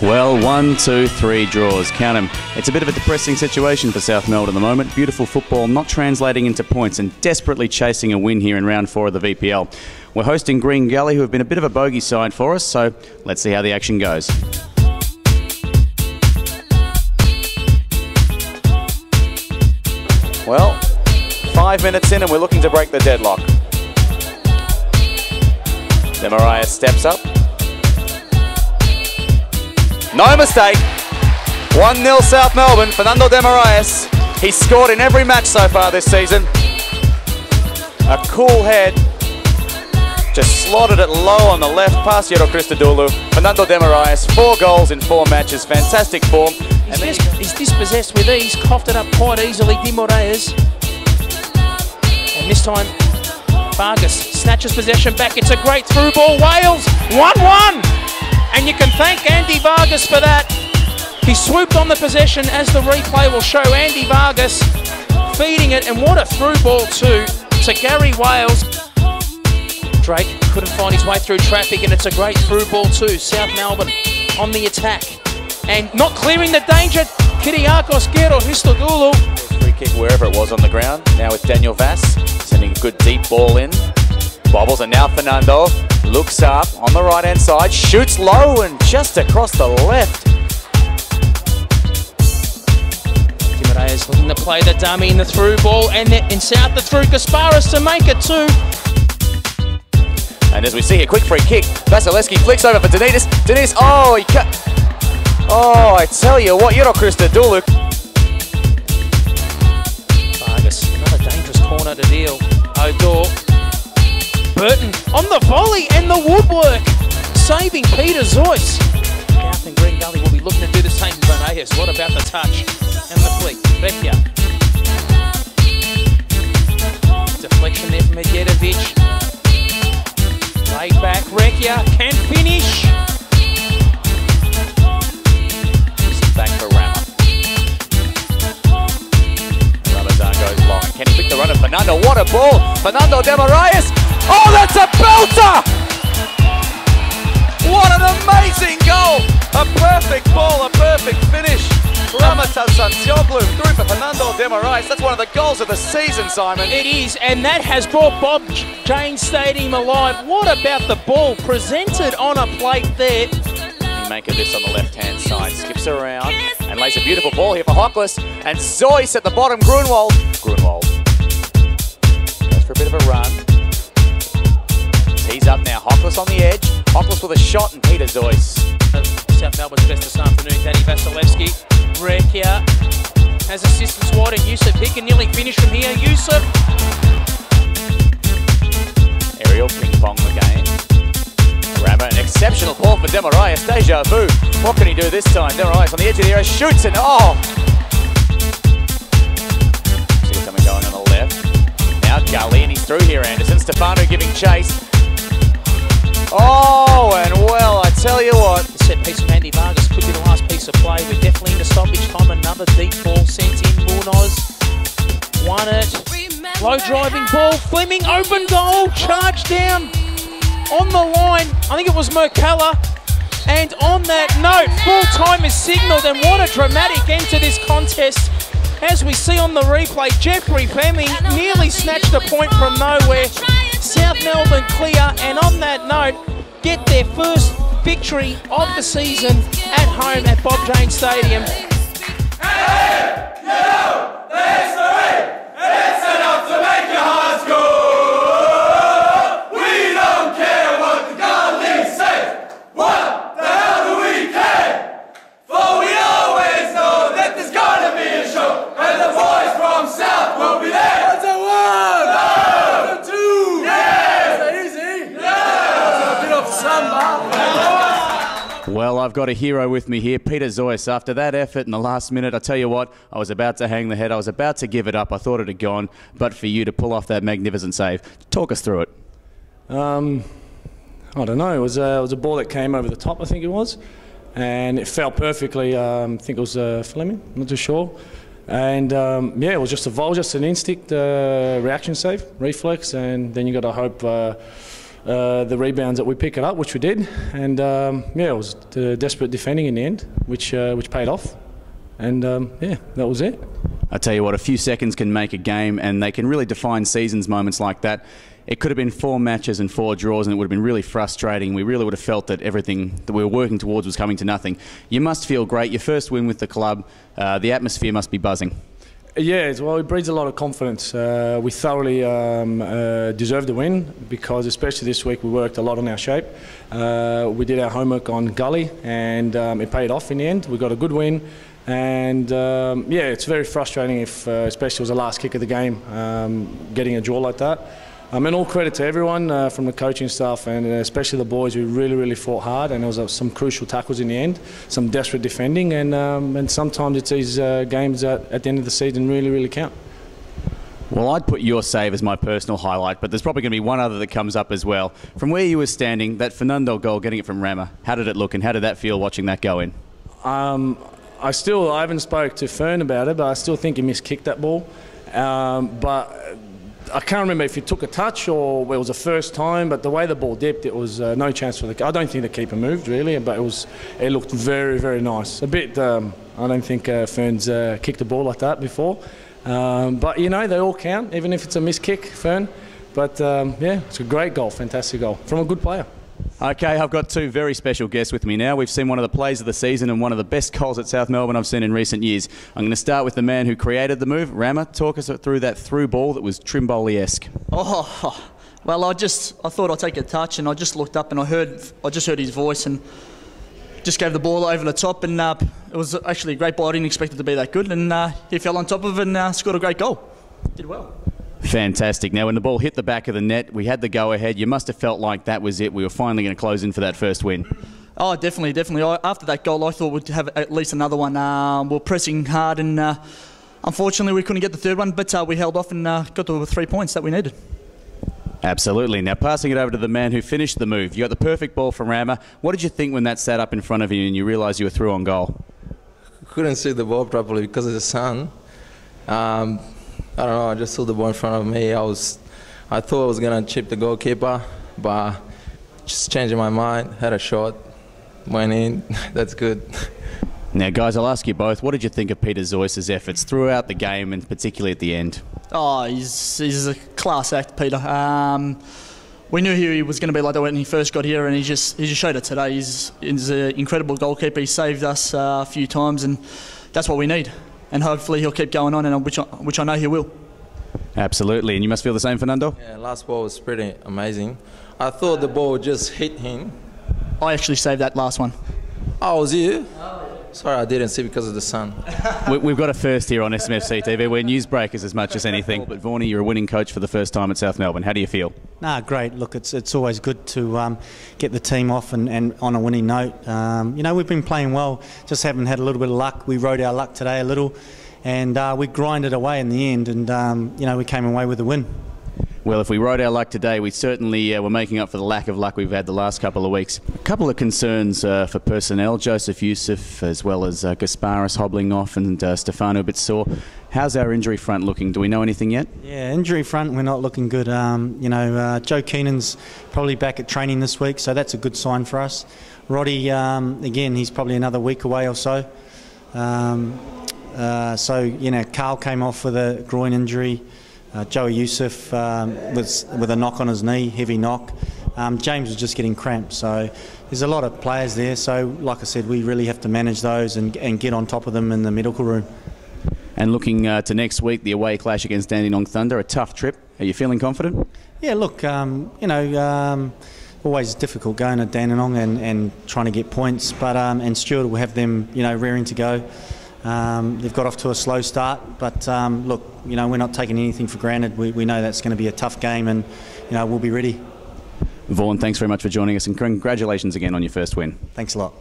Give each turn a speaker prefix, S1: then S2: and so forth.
S1: Well, 1, 2, 3 draws. Count them. It's a bit of a depressing situation for South Melbourne at the moment. Beautiful football not translating into points and desperately chasing a win here in round 4 of the VPL. We're hosting Green Gully, who have been a bit of a bogey side for us, so let's see how the action goes. Well, 5 minutes in and we're looking to break the deadlock. Demariah steps up. No mistake. 1-0 South Melbourne. Fernando Demariah. He's scored in every match so far this season. A cool head. Just slotted it low on the left past Christodoulou. Fernando Demariah, 4 goals in 4 matches. Fantastic form.
S2: He's dispossessed with ease, coughed it up quite easily, Demariah. And this time, Vargas snatches possession back. It's a great through ball. Wales, 1-1. And you can thank Andy Vargas for that. He swooped on the possession, as the replay will show. Andy Vargas feeding it, and what a through ball too to Gary Wales. Drake couldn't find his way through traffic, and it's a great through ball too. South Melbourne on the attack. And not clearing the danger, Kyriakos Christodoulou.
S1: Free kick wherever it was on the ground. Now with Daniel Vass, sending a good deep ball in. Bobbles, and now Fernando looks up on the right-hand side, shoots low and just across the left.
S2: Demariah looking to play the dummy in the through ball, and in South the through Kasparis to make it 2.
S1: And as we see a quick free kick, Vasilevski flicks over for Denitis. Denitis, oh, he cut. Oh, I tell you what, Christodoulou.
S2: Vargas, another dangerous corner to deal. O'Dor. Burton on the volley and the woodwork, saving Peter Zoyce. South and Green Gully will be looking to do the same. Bonayes, what about the touch and the flick? Vecchia. Deflection there from Medjedovic. Laid back, Recchia can finish. Back for Rama. Ramazan goes long. Can he pick the run of Fernando? What a ball! Fernando Demariah.
S1: Oh, that's a belter! What an amazing goal! A perfect ball, a perfect finish. Ramazan Santioglu through for Fernando Demariah. That's one of the goals of the season, Simon.
S2: It is, and that has brought Bob Jane Stadium alive. What about the ball presented on a plate there?
S1: Make of this on the left-hand side, skips around and lays a beautiful ball here for Hockles, and Zoyce at the bottom. Grunwald goes for a bit of a run, tees up now. Hockles on the edge, Hockles with a shot, and Peter Zoyce.
S2: South Melbourne's best this afternoon, Danny Vasilevski. Recchia has assistance wide, and Yusuf, he can nearly finish from here. Yusuf,
S1: aerial ping-pong the game. Rama, an exceptional ball for Demariah. Deja vu. What can he do this time? Demariah on the edge of the area, shoots, and oh! See something going on the left. Now Gully, and he's through here. Anderson. Stefano giving chase. Oh, and well, I tell you what.
S2: The set piece from Andy Vargas could be the last piece of play. We're definitely into stoppage time. Another deep ball sent in. Munoz won it. Low driving ball. Fleming, open goal. Charge down. On the line, I think it was Mercala, and on that note, full time is signalled, and what a dramatic end to this contest. As we see on the replay, Jeffrey Fleming nearly snatched a point from nowhere. South Melbourne clear, and on that note, get their first victory of the season at home at Bob Jane Stadium.
S1: Well, I've got a hero with me here, Peter Zoyce. After that effort in the last minute, I tell you what, I was about to hang the head. I was about to give it up. I thought it had gone, but for you to pull off that magnificent save. Talk us through it.
S3: I don't know. It was a ball that came over the top, I think it was, and it fell perfectly. I think it was Fleming. I'm not too sure. And yeah, it was just an instinct reaction save, reflex, and then you got to hope the rebounds that we pick it up, which we did, and yeah, it was desperate defending in the end, which paid off, and yeah, that was it.
S1: I tell you what, a few seconds can make a game, and they can really define seasons, moments like that. It could have been 4 matches and 4 draws, and it would have been really frustrating. We really would have felt that everything that we were working towards was coming to nothing. You must feel great. Your first win with the club, the atmosphere must be buzzing.
S3: Yeah, well, it breeds a lot of confidence. We thoroughly deserved the win because, especially this week, we worked a lot on our shape. We did our homework on Gully, and it paid off in the end. We got a good win, and yeah, it's very frustrating if, especially it was the last kick of the game, getting a draw like that. And all credit to everyone from the coaching staff and especially the boys who really fought hard, and there was some crucial tackles in the end, some desperate defending, and sometimes it's these games that at the end of the season really count.
S1: Well, I'd put your save as my personal highlight, but there's probably going to be one other that comes up as well. From where you were standing, that Fernando goal, getting it from Rama, how did it look and how did that feel watching that go in? I haven't spoke to Fern about it, but I still think he miskicked that ball. But I can't remember if he took a touch or it was the first time, but the way the ball dipped, it was no chance for the. I don't think the keeper moved really, but it looked very nice. A bit. I don't think Fern's kicked a ball like that before, but you know they all count, even if it's a missed kick, Fern. But yeah, it's a great goal, fantastic goal from a good player. Okay, I've got 2 very special guests with me now. We've seen one of the plays of the season and one of the best goals at South Melbourne I've seen in recent years. I'm going to start with the man who created the move. Rama, talk us through that through ball that was Trimboli-esque.
S4: Oh, well, I thought I'd take a touch, and I just looked up and I just heard his voice and just gave the ball over the top, and it was actually a great ball. I didn't expect it to be that good, and he fell on top of it and scored a great goal. Did well.
S1: Fantastic. Now, when the ball hit the back of the net, we had the go-ahead. You must have felt like that was it. We were finally going to close in for that first win.
S4: Oh, definitely. After that goal, I thought we'd have at least another one. We were pressing hard, and unfortunately, we couldn't get the third one, but we held off and got to the 3 points that we needed.
S1: Absolutely. Now, passing it over to the man who finished the move. You got the perfect ball from Rama. What did you think when that sat up in front of you and you realised you were through on goal?
S5: Couldn't see the ball properly because of the sun. I don't know, I just saw the ball in front of me. I thought I was going to chip the goalkeeper, but just changing my mind, had a shot, went in, that's good.
S1: Now, guys, I'll ask you both, what did you think of Peter Zois's efforts throughout the game and particularly at the end? Oh,
S4: he's a class act, Peter. We knew he was going to be like that when he first got here, and he just showed it today. He's an incredible goalkeeper. He saved us a few times, and that's what we need. And hopefully he'll keep going on, and which I know he will.
S1: Absolutely, and you must feel the same, Fernando?
S5: Yeah, last ball was pretty amazing. I thought the ball just hit him.
S4: I actually saved that last one.
S5: Oh, was you? Sorry, I didn't see because of the sun.
S1: We've got a first here on SMFcTV. We're newsbreakers as much as anything. But Vaughnie, you're a winning coach for the first time at South Melbourne. How do you feel?
S6: Great. Look, it's always good to get the team off and on a winning note. You know, we've been playing well, just haven't had a little bit of luck. We rode our luck today a little, and we grinded away in the end, and you know, we came away with a win.
S1: Well, if we rode our luck today, we certainly were making up for the lack of luck we've had the last couple of weeks. A couple of concerns for personnel, Joseph Youssef as well as Gasparis hobbling off and Stefano a bit sore. How's our injury front looking? Do we know anything yet?
S6: Yeah, injury front, we're not looking good. You know, Joe Keenan's probably back at training this week, so that's a good sign for us. Roddy, again, he's probably another week away or so. So, you know, Carl came off with a groin injury. Joey Youssef with a knock on his knee, heavy knock. James was just getting cramped, so there's a lot of players there. So, like I said, we really have to manage those and get on top of them in the medical room.
S1: And looking to next week, the away clash against Dandenong Thunder, a tough trip. Are you feeling confident?
S6: Yeah, look, you know, always difficult going to Dandenong and trying to get points, but and Stuart will have them, you know, raring to go. They've got off to a slow start, but look, you know, we're not taking anything for granted. We know that's going to be a tough game, and you know, we'll be ready.
S1: Vaughan, thanks very much for joining us, and congratulations again on your first win.
S6: Thanks a lot.